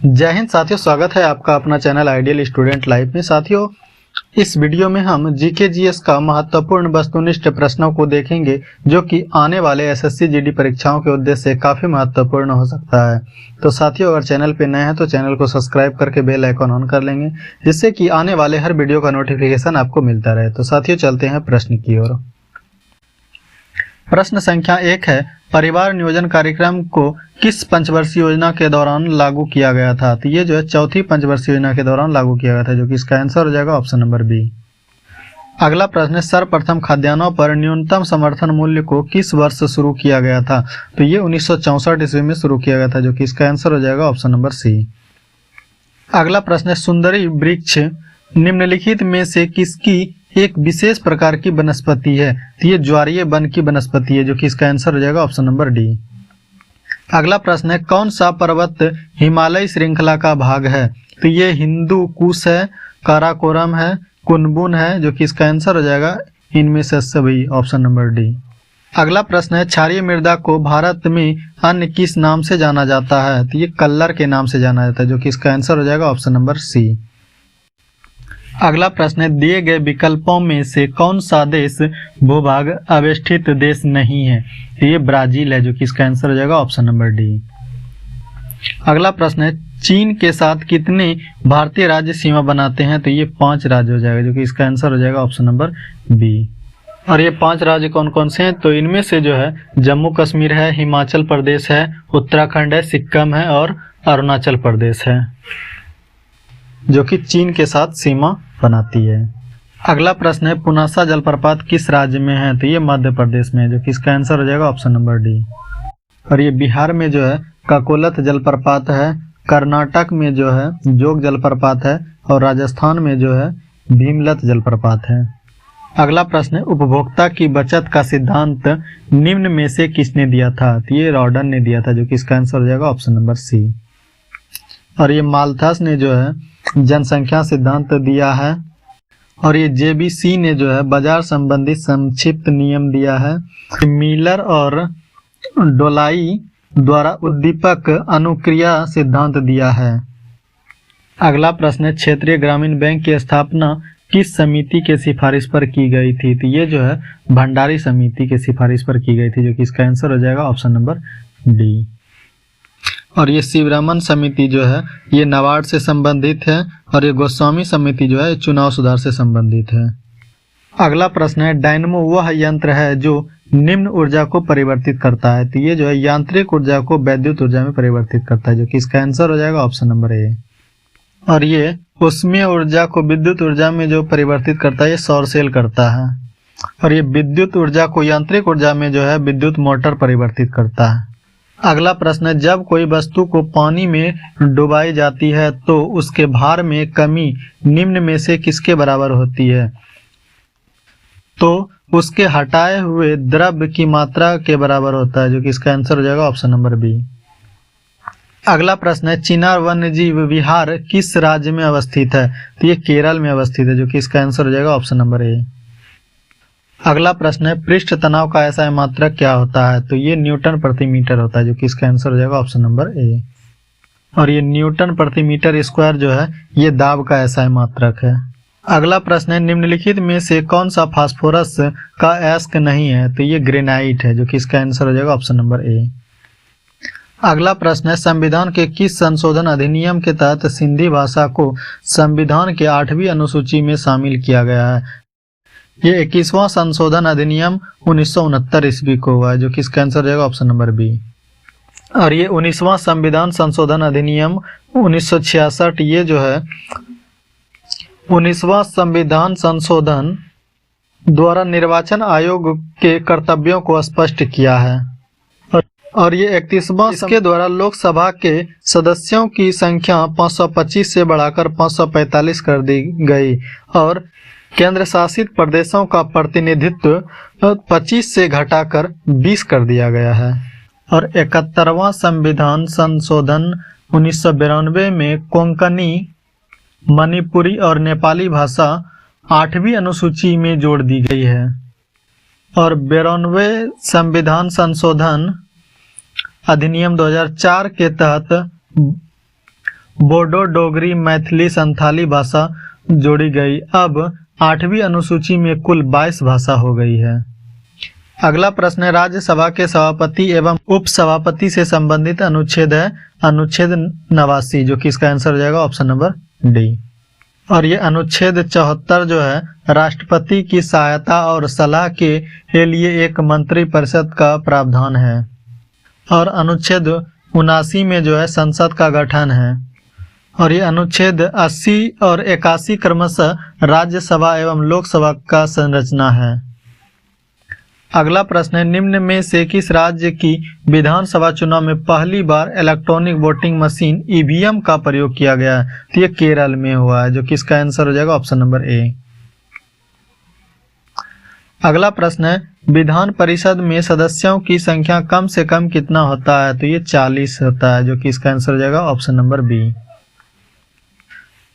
जय हिंद साथियों, स्वागत है आपका अपना चैनल आइडियल स्टूडेंट लाइफ में। साथियों, इस वीडियो में हम जीके जीएस का महत्वपूर्ण वस्तुनिष्ठ प्रश्नों को देखेंगे जो कि आने वाले एसएससी जीडी परीक्षाओं के उद्देश्य से काफी महत्वपूर्ण हो सकता है। तो साथियों, अगर चैनल पे नए हैं तो चैनल को सब्सक्राइब करके बेल आइकन ऑन कर लेंगे, जिससे कि आने वाले हर वीडियो का नोटिफिकेशन आपको मिलता रहे। तो साथियों, चलते हैं प्रश्न की ओर। प्रश्न संख्या 1 है, परिवार नियोजन कार्यक्रम को किस पंचवर्षीय योजना के दौरान लागू किया गया था? तो ये जो है चौथी पंचवर्षीय योजना के दौरान लागू किया गया था, जो कि इसका आंसर हो जाएगा ऑप्शन नंबर बी। अगला प्रश्न है, सर्वप्रथम खाद्यान्नों पर न्यूनतम समर्थन मूल्य को किस वर्ष शुरू किया गया था? तो ये 1964 ईस्वी में शुरू किया गया था, जो कि इसका आंसर हो जाएगा ऑप्शन नंबर सी। अगला प्रश्न है, सुंदरी वृक्ष निम्नलिखित में से किसकी एक विशेष प्रकार की वनस्पति है? तो ये ज्वारीय वन की वनस्पति है, जो कि इसका आंसर हो जाएगा ऑप्शन नंबर डी। अगला प्रश्न है, कौन सा पर्वत हिमालय श्रृंखला का भाग है? तो ये हिंदू कुश है, काराकोरम है, कुनबुन है, जो कि इसका आंसर हो जाएगा इनमें से सभी, ऑप्शन नंबर डी। अगला प्रश्न है, क्षारीय मृदा को भारत में अन्य किस नाम से जाना जाता है? तो ये कल्लर के नाम से जाना जाता है, जो कि इसका आंसर हो जाएगा ऑप्शन नंबर सी। अगला प्रश्न है, दिए गए विकल्पों में से कौन सा देश भूभाग अवेष्टित देश नहीं है? तो ये ब्राजील है, जो कि इसका आंसर हो जाएगा ऑप्शन नंबर डी। अगला प्रश्न है, चीन के साथ कितने भारतीय राज्य सीमा बनाते हैं? तो ये 5 राज्य हो जाएगा, जो कि इसका आंसर हो जाएगा ऑप्शन नंबर बी। और ये 5 राज्य कौन कौन से हैं? तो इनमें से जो है जम्मू कश्मीर है, हिमाचल प्रदेश है, उत्तराखंड है, सिक्किम है और अरुणाचल प्रदेश है, जो कि चीन के साथ सीमा बनाती है। अगला प्रश्न है, पुनासा जलप्रपात किस राज्य में है? तो ये मध्य प्रदेश में है, जो कि इसका आंसर हो जाएगा ऑप्शन नंबर डी। और ये बिहार में जो है काकोलत जलप्रपात है, कर्नाटक में जो है जोग जलप्रपात है और राजस्थान में जो है भीमलत जलप्रपात है। अगला प्रश्न है, उपभोक्ता की बचत का सिद्धांत निम्न में से किसने दिया था? तो ये रॉडन ने दिया था, जो कि इसका आंसर हो जाएगा ऑप्शन नंबर सी। और ये माल्थस ने जो है जनसंख्या सिद्धांत दिया है, और ये जेबीसी ने जो है बाजार संबंधी संक्षिप्त नियम दिया है। मिलर और डोलाई द्वारा उद्दीपक अनुक्रिया सिद्धांत दिया है। अगला प्रश्न है, क्षेत्रीय ग्रामीण बैंक की स्थापना किस समिति के सिफारिश पर की गई थी? तो ये जो है भंडारी समिति के सिफारिश पर की गई थी, जो कि इसका आंसर हो जाएगा ऑप्शन नंबर डी। और ये शिवरमन समिति जो है ये नाबार्ड से संबंधित है, और ये गोस्वामी समिति जो है चुनाव सुधार से संबंधित है। अगला प्रश्न है, डायनमो वह यंत्र है जो निम्न ऊर्जा को परिवर्तित करता है? तो ये जो है यांत्रिक ऊर्जा को वैद्युत ऊर्जा में परिवर्तित करता है, जो कि इसका आंसर हो जाएगा ऑप्शन नंबर ए। और ये ऊष्मीय ऊर्जा को विद्युत ऊर्जा में जो परिवर्तित करता है ये सौर सेल करता है। और ये विद्युत ऊर्जा को यांत्रिक ऊर्जा में जो है विद्युत मोटर परिवर्तित करता है। अगला प्रश्न है, जब कोई वस्तु को पानी में डुबाई जाती है तो उसके भार में कमी निम्न में से किसके बराबर होती है? तो उसके हटाए हुए द्रव्य की मात्रा के बराबर होता है, जो कि इसका आंसर हो जाएगा ऑप्शन नंबर बी। अगला प्रश्न है, चिनार वन्यजीव विहार किस राज्य में अवस्थित है? तो ये केरल में अवस्थित है, जो कि इसका आंसर हो जाएगा ऑप्शन नंबर ए। अगला प्रश्न है, पृष्ठ तनाव का ऐसा मात्रक क्या होता है? तो ये न्यूटन प्रति मीटर होता है, जो कि इसका आंसर हो जाएगा ऑप्शन नंबर ए। और ये न्यूटन प्रति मीटर स्क्वायर जो है ये दाब का ऐसा मात्रक है। अगला प्रश्न है, निम्नलिखित में से कौन सा फास्फोरस का अयस्क नहीं है? तो ये ग्रेनाइट है, जो कि इसका आंसर हो जाएगा ऑप्शन नंबर ए। अगला प्रश्न है, संविधान के किस संशोधन अधिनियम के तहत सिंधी भाषा को संविधान के 8वीं अनुसूची में शामिल किया गया है? ये 21वां संशोधन अधिनियम 1969 ईस्वी को हुआ है, जो कि इसका आंसर हो जाएगा ऑप्शन नंबर बी। और ये 19वां संविधान संशोधन अधिनियम 1966 ये जो है 19वां संविधान संशोधन द्वारा निर्वाचन आयोग के कर्तव्यों को स्पष्ट किया है। और ये 31वां इसके द्वारा लोकसभा के सदस्यों की संख्या 525 से बढ़ाकर 545 कर दी गई, और केंद्र शासित प्रदेशों का प्रतिनिधित्व 25 से घटाकर 20 कर दिया गया है। और 71वां संविधान संशोधन 1992 में कोंकणी, मणिपुरी और नेपाली भाषा 8वीं अनुसूची में जोड़ दी गई है। और 92वें संविधान संशोधन अधिनियम 2004 के तहत बोडो, डोगरी, मैथिली, संथाली भाषा जोड़ी गई। अब 8वीं अनुसूची में कुल 22 भाषा हो गई है। अगला प्रश्न है, राज्यसभा के सभापति एवं उपसभापति से संबंधित अनुच्छेद है अनुच्छेद 89, जो कि इसका आंसर हो जाएगा ऑप्शन नंबर डी। और ये अनुच्छेद 74 जो है राष्ट्रपति की सहायता और सलाह के लिए एक मंत्रिपरिषद का प्रावधान है। और अनुच्छेद 79 में जो है संसद का गठन है। और ये अनुच्छेद 80 और 81 क्रमशः राज्यसभा एवं लोकसभा का संरचना है। अगला प्रश्न है, निम्न में से किस राज्य की विधानसभा चुनाव में पहली बार इलेक्ट्रॉनिक वोटिंग मशीन ईवीएम का प्रयोग किया गया है? तो ये केरल में हुआ है, जो कि इसका आंसर हो जाएगा ऑप्शन नंबर ए। अगला प्रश्न है, विधान परिषद में सदस्यों की संख्या कम से कम कितना होता है? तो ये 40 होता है, जो कि इसका आंसर हो जाएगा ऑप्शन नंबर बी।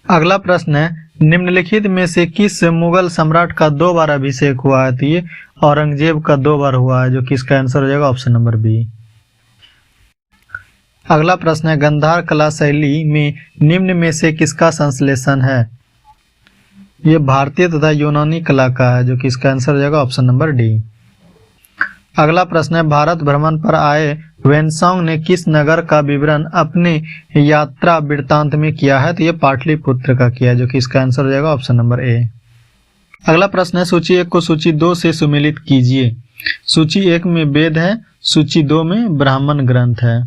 अगला प्रश्न है, निम्नलिखित में से किस मुगल सम्राट का 2 बार अभिषेक हुआ है? तो ये औरंगजेब का 2 बार हुआ है, जो कि इसका आंसर हो जाएगा ऑप्शन नंबर बी। अगला प्रश्न है, गांधार कला शैली में निम्न में से किसका संश्लेषण है? ये भारतीय तथा यूनानी कला का है, जो कि इसका आंसर हो जाएगा ऑप्शन नंबर डी। अगला प्रश्न है, भारत भ्रमण पर आए वेनसोंग ने किस नगर का विवरण अपने यात्रा वृत्तांत में किया है? तो ये पाटलिपुत्र का किया है, जो कि इसका आंसर हो जाएगा ऑप्शन नंबर ए। अगला प्रश्न है, सूची 1 को सूची 2 से सुमेलित कीजिए। सूची 1 में वेद है, सूची 2 में ब्राह्मण ग्रंथ है।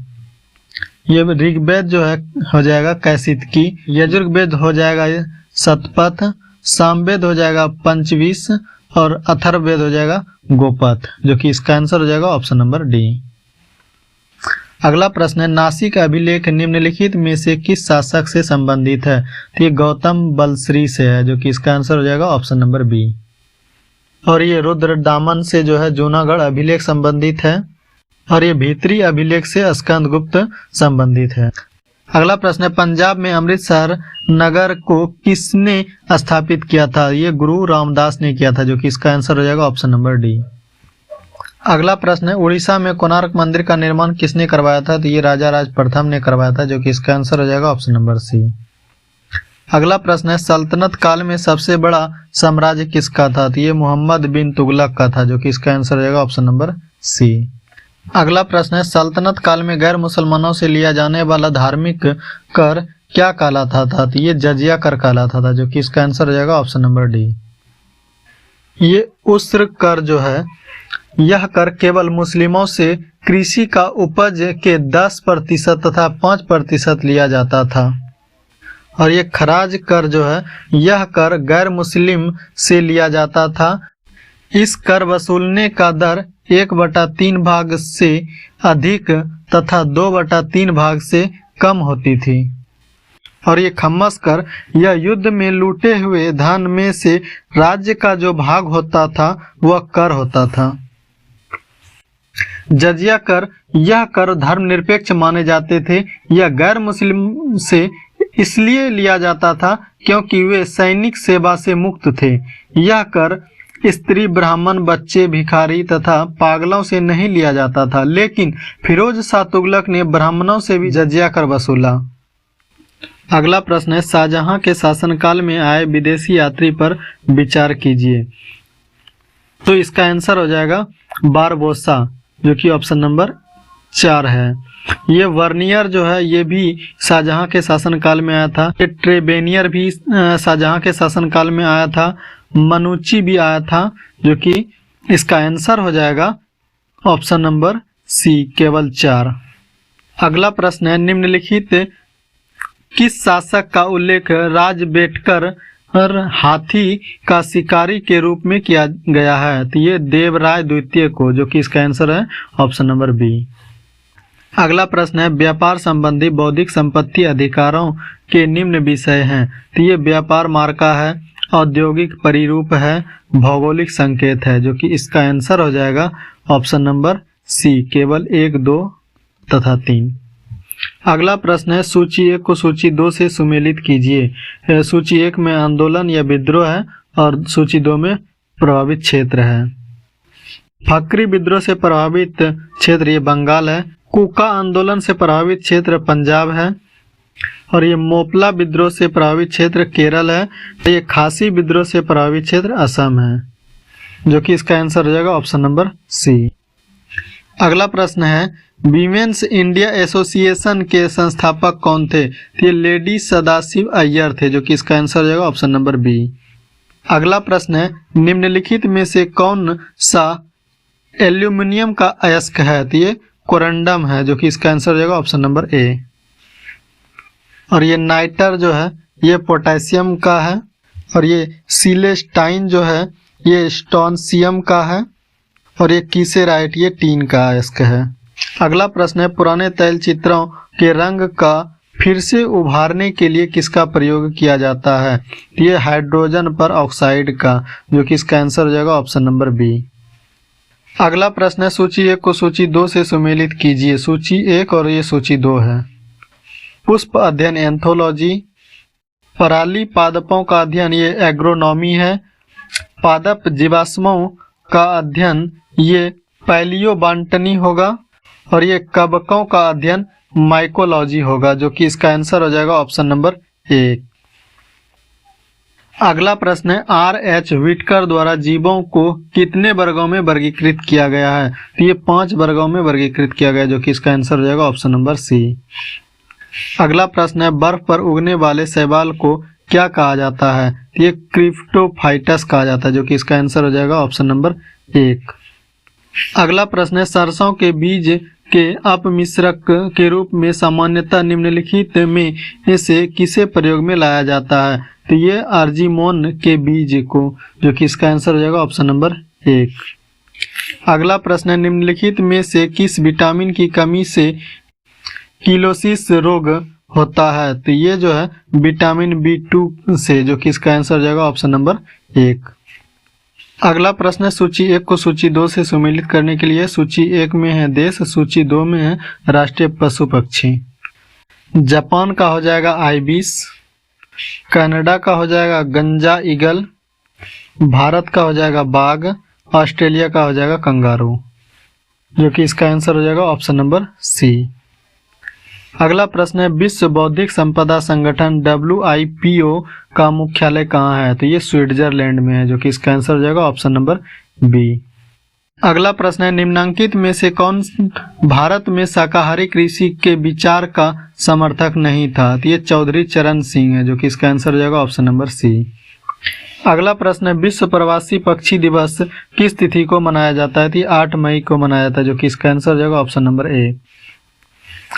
ये ऋग्वेद जो है हो जाएगा कैसितकी, यजुर्वेद हो जाएगा शतपथ, सामवेद हो जाएगा पंचविश और अथर्ववेद हो जाएगा गोपथ, जो कि इसका आंसर हो जाएगा ऑप्शन नंबर डी। अगला प्रश्न है, नासिक अभिलेख निम्नलिखित में से किस शासक से संबंधित है? तो ये गौतम बलश्री से है, जो कि इसका आंसर हो जाएगा ऑप्शन नंबर बी। और ये रुद्रदामन से जो है जूनागढ़ अभिलेख संबंधित है। और ये भीतरी अभिलेख से स्कंदगुप्त संबंधित है। अगला प्रश्न है, पंजाब में अमृतसर नगर को किसने स्थापित किया था? ये गुरु रामदास ने किया था, जो कि इसका आंसर हो जाएगा ऑप्शन नंबर डी। अगला प्रश्न है, उड़ीसा में कोणार्क मंदिर का निर्माण किसने करवाया था? तो ये राजा राज प्रथम ने करवाया था, जो कि इसका आंसर हो जाएगा ऑप्शन नंबर सी। अगला प्रश्न है, सल्तनत काल में सबसे बड़ा साम्राज्य किसका था? तो ये मोहम्मद बिन तुगलक का था, जो कि इसका आंसर हो जाएगा ऑप्शन नंबर सी। अगला प्रश्न है, सल्तनत काल में गैर मुसलमानों से लिया जाने वाला धार्मिक कर क्या कहलाता था? तो ये जजिया कर कहलाता था, जो कि इसका आंसर हो जाएगा ऑप्शन नंबर डी। ये उस्र कर जो है यह कर केवल मुस्लिमों से कृषि का उपज के 10% तथा 5% लिया जाता था। और ये खराज कर जो है यह कर गैर मुस्लिम से लिया जाता था। इस कर वसूलने का दर 1/3 भाग से अधिक तथा 2/3 भाग से कम होती थी। और ये खम्मस कर यह युद्ध में लूटे हुए धन में से राज्य का जो भाग होता था वह कर होता था। जजिया कर यह कर धर्मनिरपेक्ष माने जाते थे। यह गैर मुस्लिम से इसलिए लिया जाता था क्योंकि वे सैनिक सेवा से मुक्त थे। यह कर स्त्री, ब्राह्मण, बच्चे, भिखारी तथा पागलों से नहीं लिया जाता था, लेकिन फिरोज शाह तुगलक ने ब्राह्मणों से भी जजिया कर वसूला। अगला प्रश्न है, शाहजहां के शासनकाल में आए विदेशी यात्री पर विचार कीजिए। तो इसका आंसर हो जाएगा बारबोसा, जो कि ऑप्शन नंबर 4 है। ये वर्नियर जो है ये भी शाहजहां के शासनकाल में आया था। ये ट्रेबेनियर भी शाहजहां के शासनकाल में आया था। मनुची भी आया था, जो कि इसका आंसर हो जाएगा ऑप्शन नंबर सी, केवल 4। अगला प्रश्न है, निम्नलिखित किस शासक का उल्लेख राजबेटकर और हाथी का शिकारी के रूप में किया गया है? तो ये देवराय द्वितीय को, जो कि इसका आंसर है ऑप्शन नंबर बी। अगला प्रश्न है, व्यापार संबंधी बौद्धिक संपत्ति अधिकारों के निम्न विषय हैं। तो ये व्यापार मार्का है, औद्योगिक परिरूप है, भौगोलिक संकेत है, जो कि इसका आंसर हो जाएगा ऑप्शन नंबर सी, केवल 1, 2 तथा 3। अगला प्रश्न है, सूची 1 को सूची 2 से सुमेलित कीजिए। सूची 1 में आंदोलन या विद्रोह है और सूची 2 में प्रभावित क्षेत्र है। फकरी विद्रोह से प्रभावित क्षेत्र ये बंगाल है। कुका आंदोलन से प्रभावित क्षेत्र पंजाब है। और ये मोपला विद्रोह से प्रभावित क्षेत्र केरल है। ये खासी विद्रोह से प्रभावित क्षेत्र असम है, जो कि इसका आंसर हो जाएगा ऑप्शन नंबर सी। अगला प्रश्न है वीमेंस इंडिया एसोसिएशन के संस्थापक कौन थे? तो ये लेडी सदाशिव अय्यर थे, जो कि इसका आंसर हो जाएगा ऑप्शन नंबर बी। अगला प्रश्न है निम्नलिखित में से कौन सा एल्यूमिनियम का अयस्क है? तो ये कोरंडम है, जो कि इसका आंसर हो जाएगा ऑप्शन नंबर ए। और ये नाइटर जो है ये पोटेशियम का है, और ये सिलेस्टाइन जो है ये स्टोनशियम का है, और ये कीसेराइट ये टीन का अयस्क है। अगला प्रश्न है पुराने तैल चित्रों के रंग का फिर से उभारने के लिए किसका प्रयोग किया जाता है? ये हाइड्रोजन पर ऑक्साइड का, जो कि इसका आंसर हो जाएगा ऑप्शन नंबर बी। अगला प्रश्न है सूची 1 को सूची 2 से सुमेलित कीजिए। सूची 1 और ये सूची 2 है। पुष्प अध्ययन एंथोलॉजी, पराली पादपों का अध्ययन ये एग्रोनॉमी है, पादप जीवाश्मों का अध्ययन ये पैलियोबॉटनी होगा, और ये कवकों का अध्ययन माइकोलॉजी होगा, जो कि इसका आंसर हो जाएगा ऑप्शन नंबर ए। अगला प्रश्न है R.H. व्हिटकर द्वारा जीवों को कितने वर्गों में वर्गीकृत किया गया है? तो ये 5 वर्गों में वर्गीकृत किया गया, जो कि इसका आंसर हो जाएगा ऑप्शन नंबर सी। अगला प्रश्न है बर्फ पर उगने वाले शैवाल को क्या कहा जाता है? तो ये क्रिप्टोफाइटस कहा जाता है, जो कि इसका आंसर हो जाएगा ऑप्शन नंबर 1। अगला प्रश्न है सरसों के बीज के अपमिश्रक के रूप में सामान्यतः निम्नलिखित में से किसे प्रयोग में लाया जाता है? तो ये अर्जिमोन के बीज को, जो कि इसका आंसर हो जाएगा ऑप्शन नंबर 1। अगला प्रश्न है निम्नलिखित में से किस विटामिन की कमी से किलोसिस रोग होता है? तो ये जो है विटामिन B2 से, जो कि इसका आंसर हो जाएगा ऑप्शन नंबर 1। अगला प्रश्न है सूची 1 को सूची 2 से सुमेलित करने के लिए। सूची 1 में है देश, सूची 2 में है राष्ट्रीय पशु पक्षी। जापान का हो जाएगा आइबिस, कनाडा का हो जाएगा गंजा ईगल, भारत का हो जाएगा बाघ, ऑस्ट्रेलिया का हो जाएगा कंगारू, जो कि इसका आंसर हो जाएगा ऑप्शन नंबर सी। अगला प्रश्न है विश्व बौद्धिक संपदा संगठन WIPO का मुख्यालय कहाँ है? तो ये स्विट्जरलैंड में है, जो कि इसका आंसर हो जाएगा ऑप्शन नंबर बी। अगला प्रश्न है निम्नांकित में से कौन भारत में शाकाहारी कृषि के विचार का समर्थक नहीं था? तो ये चौधरी चरण सिंह है, जो कि इसका आंसर हो जाएगा ऑप्शन नंबर सी। अगला प्रश्न है विश्व प्रवासी पक्षी दिवस किस तिथि को मनाया जाता है? तो ये 8 मई को मनाया जाता है, जो कि इसका आंसर हो जाएगा ऑप्शन नंबर ए।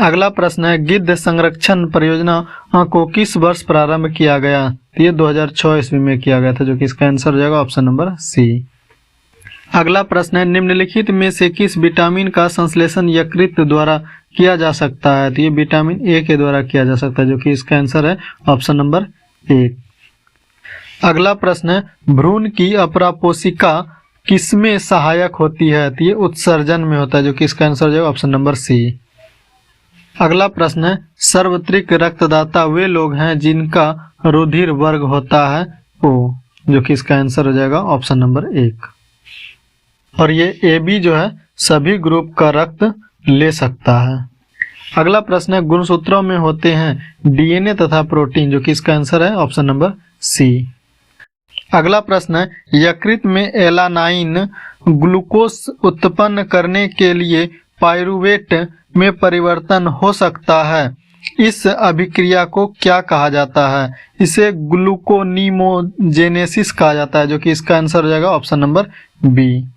अगला प्रश्न है गिद्ध संरक्षण परियोजना को किस वर्ष प्रारंभ किया गया? तो ये 2006 ईस्वी में किया गया था, जो कि इसका आंसर हो जाएगा ऑप्शन नंबर सी। अगला प्रश्न है निम्नलिखित में से किस विटामिन का संश्लेषण यकृत द्वारा किया जा सकता है? तो ये विटामिन ए के द्वारा किया जा सकता है, जो कि इसका आंसर है ऑप्शन नंबर 1। अगला प्रश्न है भ्रूण की अपरापोषिका किसमें सहायक होती है? तो ये उत्सर्जन में होता है, जो कि इसका आंसर हो जाएगा ऑप्शन नंबर सी। अगला प्रश्न है सार्वत्रिक रक्तदाता वे लोग हैं जिनका रुधिर वर्ग होता है O, जो कि इसका आंसर हो जाएगा ऑप्शन नंबर 1। और ये AB जो है सभी ग्रुप का रक्त ले सकता है। अगला प्रश्न है गुणसूत्रों में होते हैं DNA तथा प्रोटीन, जो कि इसका आंसर है ऑप्शन नंबर सी। अगला प्रश्न है यकृत में एलानाइन ग्लूकोज उत्पन्न करने के लिए पाइरूवेट में परिवर्तन हो सकता है, इस अभिक्रिया को क्या कहा जाता है? इसे ग्लूकोनीमोजेनेसिस कहा जाता है, जो कि इसका आंसर हो जाएगा ऑप्शन नंबर बी।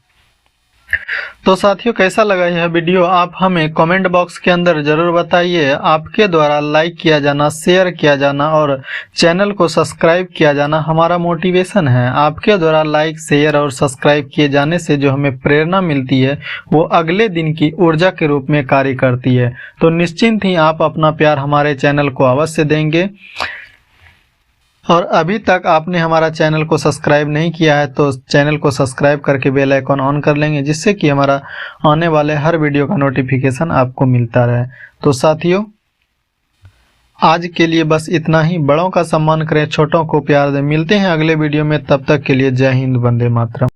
तो साथियों कैसा लगा यह वीडियो आप हमें कमेंट बॉक्स के अंदर जरूर बताइए। आपके द्वारा लाइक किया जाना, शेयर किया जाना और चैनल को सब्सक्राइब किया जाना हमारा मोटिवेशन है। आपके द्वारा लाइक, शेयर और सब्सक्राइब किए जाने से जो हमें प्रेरणा मिलती है वो अगले दिन की ऊर्जा के रूप में कार्य करती है। तो निश्चिंत ही आप अपना प्यार हमारे चैनल को अवश्य देंगे। और अभी तक आपने हमारा चैनल को सब्सक्राइब नहीं किया है तो चैनल को सब्सक्राइब करके बेल आइकॉन ऑन कर लेंगे, जिससे कि हमारा आने वाले हर वीडियो का नोटिफिकेशन आपको मिलता रहे। तो साथियों आज के लिए बस इतना ही। बड़ों का सम्मान करें, छोटों को प्यार दें। मिलते हैं अगले वीडियो में, तब तक के लिए जय हिंद, वंदे मातरम।